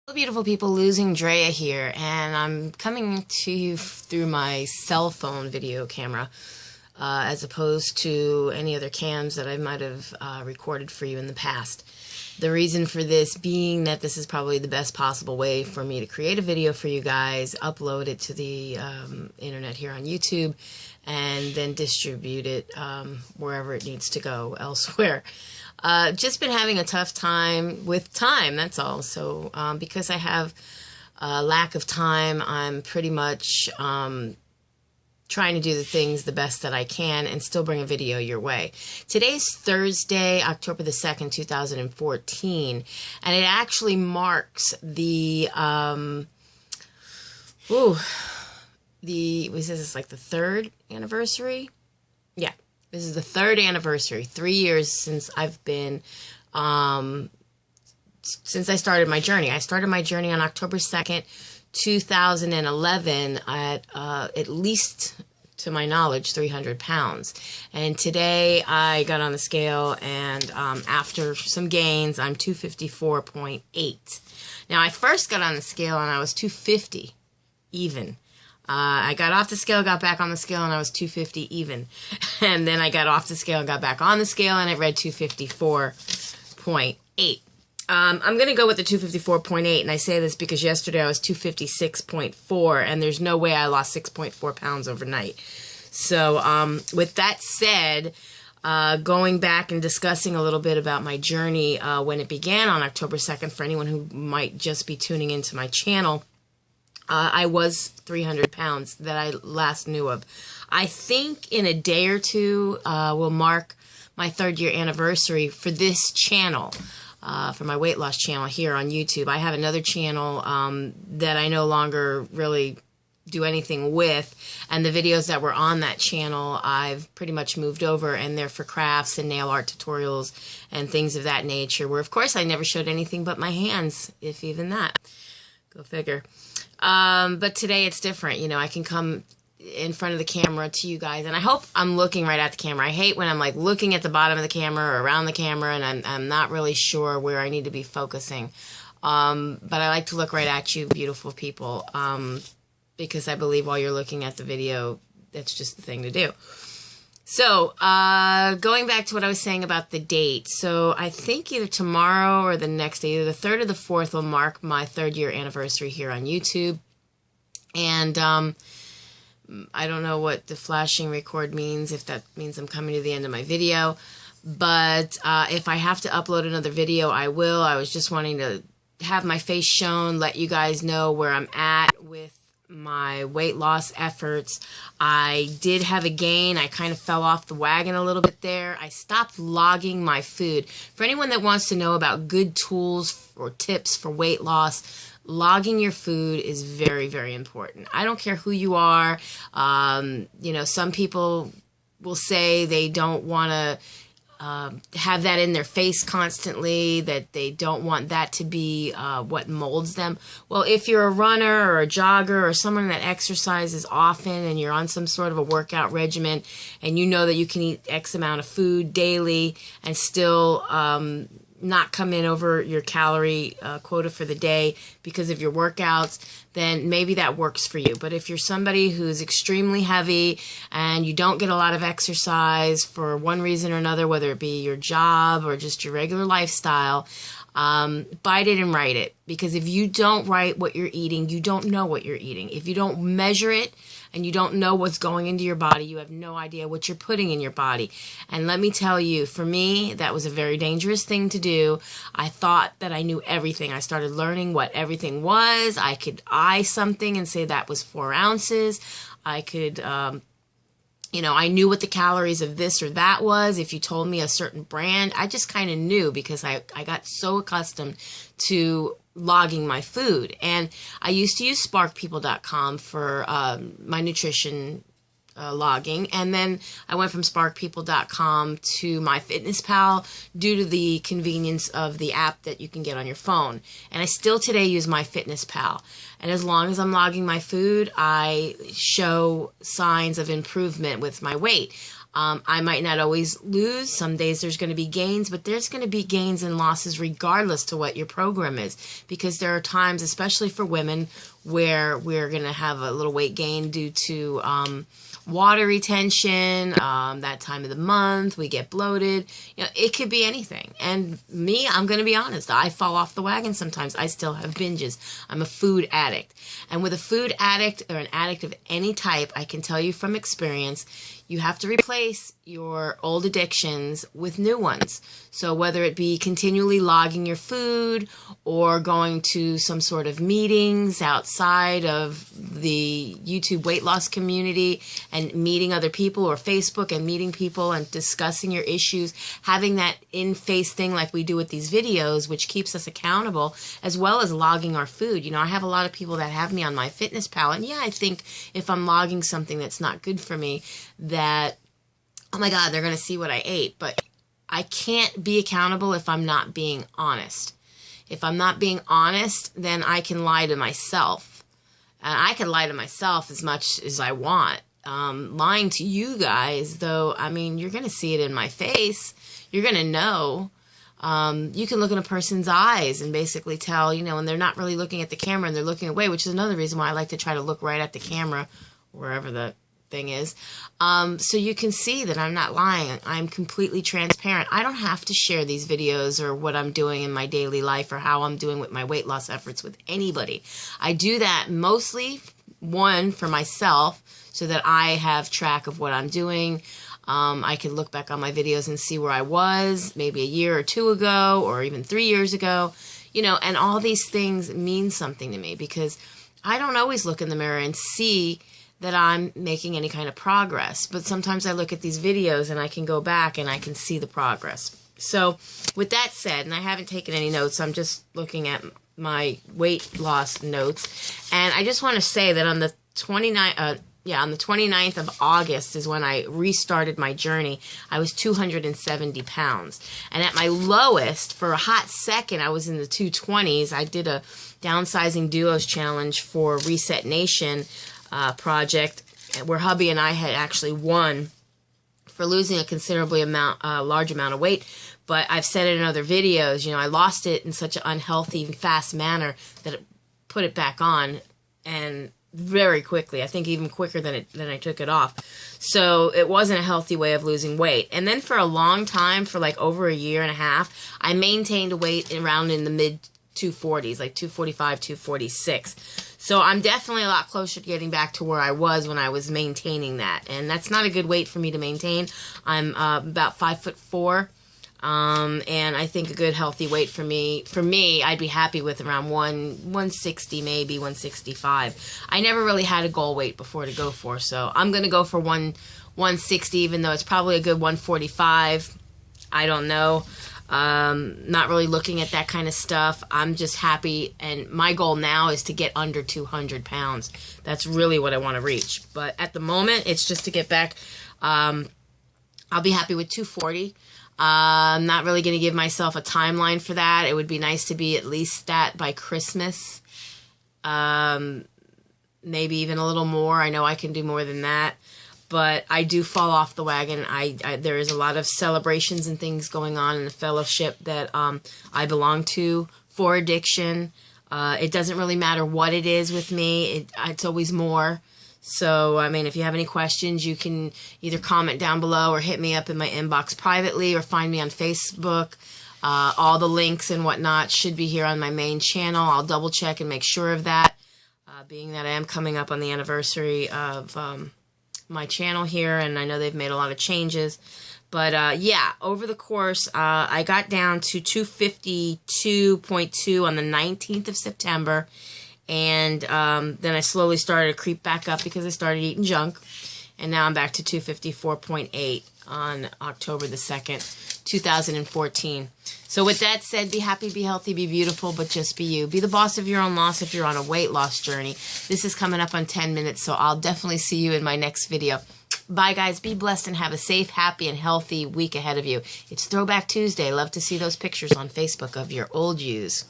Hello, beautiful people, losing Drea here, and I'm coming to you through my cell phone video camera, as opposed to any other cams that I might have recorded for you in the past. The reason for this being that this is probably the best possible way for me to create a video for you guys, upload it to the internet here on YouTube, and then distribute it wherever it needs to go elsewhere. Just been having a tough time with time, that's all. So because I have a lack of time, I'm pretty much trying to do the things the best that I can and still bring a video your way. Today's Thursday, October the 2nd, 2014, and it actually marks the was this like the third anniversary? Yeah. This is the third anniversary, 3 years since I've been, since I started my journey. I started my journey on October 2nd, 2011 at least, to my knowledge, 300 pounds. And today I got on the scale and after some gains, I'm 254.8. Now, I first got on the scale and I was 250 even. I got off the scale, got back on the scale, and I was 250 even. And then I got off the scale and got back on the scale, and it read 254.8. I'm going to go with the 254.8, and I say this because yesterday I was 256.4, and there's no way I lost 6.4 pounds overnight. So with that said, going back and discussing a little bit about my journey when it began on October 2nd, for anyone who might just be tuning into my channel, I was 300 pounds that I last knew of. I think in a day or two will mark my third year anniversary for this channel, for my weight loss channel here on YouTube. I have another channel that I no longer really do anything with, and the videos that were on that channel I've pretty much moved over, and they're for crafts and nail art tutorials and things of that nature, where of course I never showed anything but my hands, if even that. Go figure. But today it's different. You know, I can come in front of the camera to you guys, and I hope I'm looking right at the camera. I hate when I'm like looking at the bottom of the camera or around the camera, and I'm not really sure where I need to be focusing. But I like to look right at you, beautiful people, because I believe while you're looking at the video, that's just the thing to do. So, going back to what I was saying about the date. So, I think either tomorrow or the next day, either the 3rd or the 4th, will mark my third year anniversary here on YouTube. And I don't know what the flashing record means, if that means I'm coming to the end of my video. But if I have to upload another video, I will. I was just wanting to have my face shown, let you guys know where I'm at with my weight loss efforts. I did have a gain. I kind of fell off the wagon a little bit there. I stopped logging my food. For anyone that wants to know about good tools or tips for weight loss, logging your food is very, very important. I don't care who you are. You know, some people will say they don't want to have that in their face constantly, that they don't want that to be what molds them. Well, if you're a runner or a jogger or someone that exercises often and you're on some sort of a workout regimen and you know that you can eat X amount of food daily and still not come in over your calorie quota for the day because of your workouts, then maybe that works for you. But if you're somebody who's extremely heavy and you don't get a lot of exercise for one reason or another, whether it be your job or just your regular lifestyle, bite it and write it. Because if you don't write what you're eating, you don't know what you're eating. If you don't measure it and you don't know what's going into your body, you have no idea what you're putting in your body. And let me tell you, for me, that was a very dangerous thing to do. I thought that I knew everything. I started learning what everything was. I could eye something and say that was 4 ounces. I could, you know, I knew what the calories of this or that was. If you told me a certain brand, I just kind of knew because I got so accustomed to logging my food. And I used to use sparkpeople.com for my nutrition logging, and then I went from sparkpeople.com to MyFitnessPal due to the convenience of the app that you can get on your phone. And I still today use MyFitnessPal. And as long as I'm logging my food, I show signs of improvement with my weight. I might not always lose. Some days there's going to be gains, but there's going to be gains and losses regardless to what your program is, because there are times, especially for women, where we're going to have a little weight gain due to water retention, that time of the month, we get bloated. You know, it could be anything. And me, I'm going to be honest, I fall off the wagon sometimes. I still have binges. I'm a food addict. And with a food addict or an addict of any type, I can tell you from experience, you have to replace your old addictions with new ones. So whether it be continually logging your food or going to some sort of meetings outside of the YouTube weight loss community and meeting other people, or Facebook and meeting people and discussing your issues, having that in-face thing like we do with these videos, which keeps us accountable, as well as logging our food. You know, I have a lot of people that have me on my fitness pal, and yeah, I think if I'm logging something that's not good for me, that, oh my God, they're going to see what I ate. But I can't be accountable if I'm not being honest. If I'm not being honest, then I can lie to myself. And I can lie to myself as much as I want. Lying to you guys, though, I mean, you're going to see it in my face. You're going to know. You can look in a person's eyes and basically tell, you know, and they're not really looking at the camera and they're looking away, which is another reason why I like to try to look right at the camera, wherever the thing is, so you can see that I'm not lying. I'm completely transparent. I don't have to share these videos or what I'm doing in my daily life or how I'm doing with my weight loss efforts with anybody. I do that mostly, one, for myself, so that I have track of what I'm doing. I can look back on my videos and see where I was maybe a year or two ago, or even 3 years ago, you know, and all these things mean something to me, because I don't always look in the mirror and see that I'm making any kind of progress. But sometimes I look at these videos and I can go back and I can see the progress. So with that said, and I haven't taken any notes, I'm just looking at my weight loss notes. And I just want to say that on the 29th of August is when I restarted my journey. I was 270 pounds. And at my lowest, for a hot second, I was in the 220s. I did a downsizing duos challenge for Reset Nation project, where hubby and I had actually won for losing a considerably large amount of weight. But I've said it in other videos, you know, I lost it in such an unhealthy and fast manner that it put it back on, and very quickly. I think even quicker than I took it off. So it wasn't a healthy way of losing weight. And then for a long time, for like over a year and a half, I maintained a weight around in the mid 240s, like 245, 246. So I'm definitely a lot closer to getting back to where I was when I was maintaining that. And that's not a good weight for me to maintain. I'm about 5'4". And I think a good healthy weight for me, I'd be happy with around 160, maybe 165. I never really had a goal weight before to go for, so I'm going to go for 160, even though it's probably a good 145. I don't know. Not really looking at that kind of stuff. I'm just happy, and my goal now is to get under 200 pounds. That's really what I want to reach. But at the moment, it's just to get back. I'll be happy with 240. I'm not really going to give myself a timeline for that. It would be nice to be at least that by Christmas. Maybe even a little more. I know I can do more than that. But I do fall off the wagon. There is a lot of celebrations and things going on in the fellowship that I belong to for addiction. It doesn't really matter what it is with me. It's always more. So, I mean, if you have any questions, you can either comment down below or hit me up in my inbox privately, or find me on Facebook. All the links and whatnot should be here on my main channel. I'll double check and make sure of that, being that I am coming up on the anniversary of my channel here, and I know they've made a lot of changes. But yeah, over the course, I got down to 252.2 on the 19th of September. And then I slowly started to creep back up because I started eating junk. And now I'm back to 254.8 on October the 2nd, 2014. So with that said, be happy, be healthy, be beautiful, but just be you. Be the boss of your own loss if you're on a weight loss journey. This is coming up on 10 minutes, so I'll definitely see you in my next video. Bye, guys. Be blessed and have a safe, happy, and healthy week ahead of you. It's Throwback Tuesday. Love to see those pictures on Facebook of your old yous.